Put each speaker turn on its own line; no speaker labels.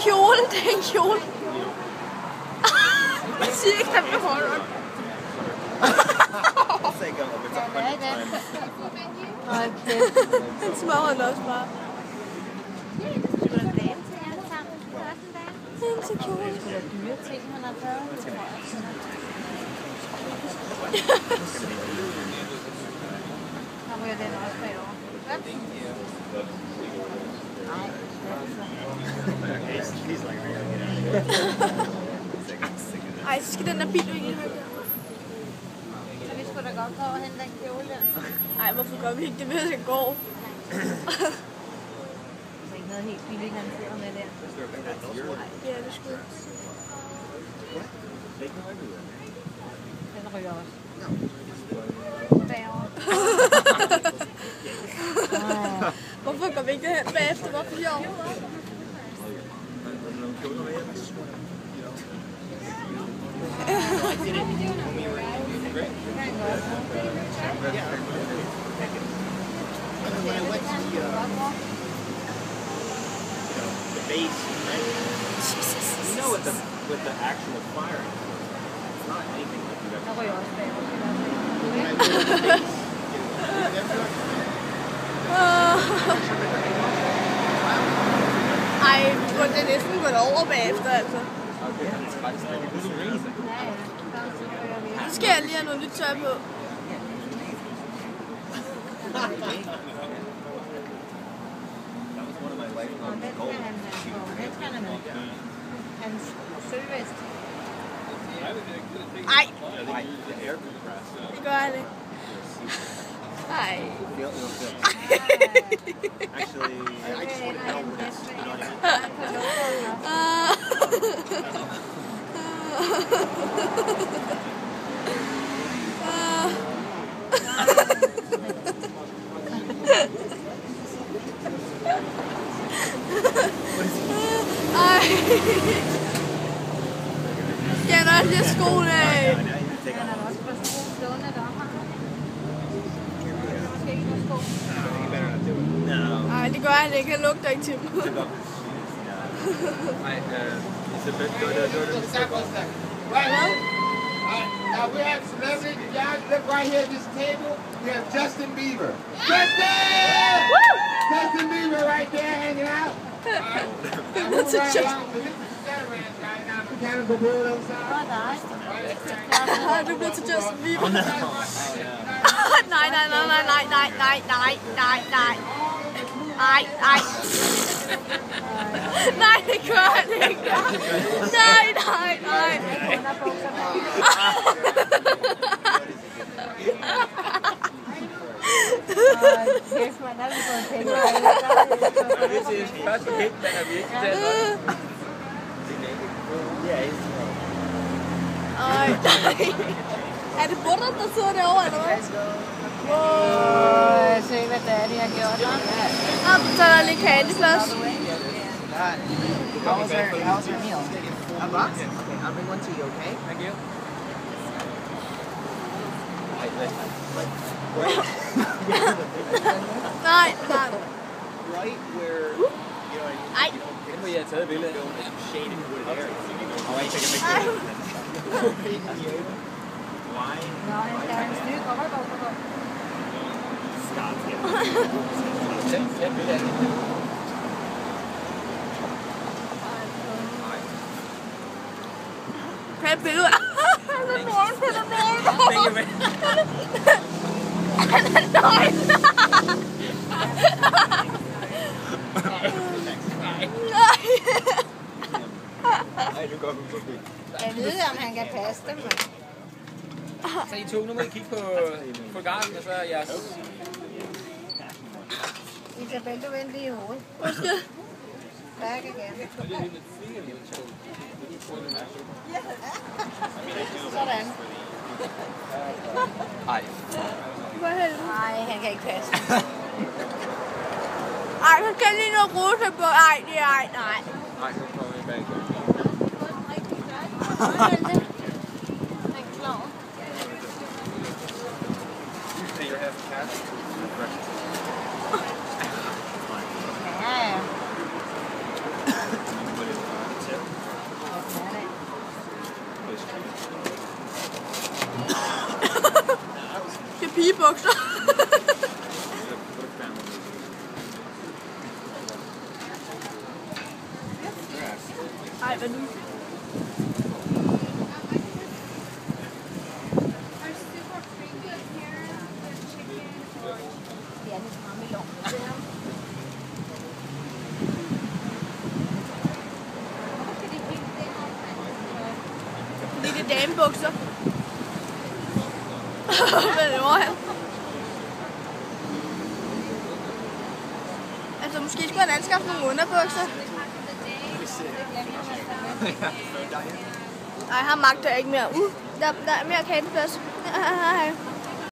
kjole, det er en kjole. Cirka med hånden. Den smager den også bare. Det er en til kjole.
Det er dyre ting, han har taget. Nu ryger den også bagover.
Ej, så skal den der bil jo ikke.
Så vi skulle da godt gå og hente den kjole der.
Ej, hvorfor gør vi ikke det, hvis jeg går?
Det er ikke noget helt billigt, han sidder med der.
Nej, det er det sgu.
Den ryger også. Bagover.
Hvorfor går vi ikke derhen bagefter? Hvorfor sjov?
Base, right? You know with the actual firing, it's not anything like you've
Den
ever
ryger også bagover.
Ej, det er næsten gået over bagefter, altså. Så skal jeg lige have noget nyt tøj på.
Den skal han med. Hans sølvvest.
Ej, det gør han ikke. Ej.
Actually, I just want to know what it's, you know what I mean?
Skal jeg nok lige skoene af?
Den er også på sko stående deroppe. Måske ikke noget sko.
Nej, det gør han ikke. Han lugter ikke til dem.
Right here. Now we have celebrity. Y'all look right here at this table. We have Justin Bieber. Justin! Justin Bieber right there hanging out.
That's a Justin.
Mechanical bull outside.
Du bliver til Justin Bieber. Nej, nej, nej, nej, nej, nej, nej, nej, nej, nej. Nej, nej. Nej, det gør han ikke. Nej, nej, nej.
Kæft, man er lige på en penge.
Det er første hit, den er virkelig tæt.
Ej, nej. Er det butteren, der sidder derovre, eller hvad?
Åh, se hvad det er, de har gjort.
Så er der lige Candy Floss.
How's your meal? A box? Okay, I'll bring one to you, okay?
Thank you.
Nej, nej.
Right where, you know,
Ej.
den hvor jeg har taget billedet af, shaded with it there. Oh, I take a
Ej.
picture. Why?
Nå, han skal have en stykke overbukser på.
Tæt billede af det.
Kan jeg billede? Han er nøgen, han er nøgen. Han er nøgen.
Nej, nu går vi forbi.
Jeg ved, om han kan passe dem.
Så I to, nu må I kigge på garden, og så er jeres...
Isabel, du vendte lige i hovedet.
Undskyld.
Back igen. Sådan.
Ej.
For helvede.
Nej, han kan ikke passe.
Ej, så kan lige noget rute på. Ej, det er ej, nej.
Nej, nu kommer vi bag.
Den klar.
So you're having cash?
Ja, ja.
pigebukser. Ej, hvad nu? Fordi det er damebukser. Hvad laver han? Altså, måske skulle han anskaffe nogle underbukser. Ej, han magter ikke mere. Der er mere kageplads. Hej.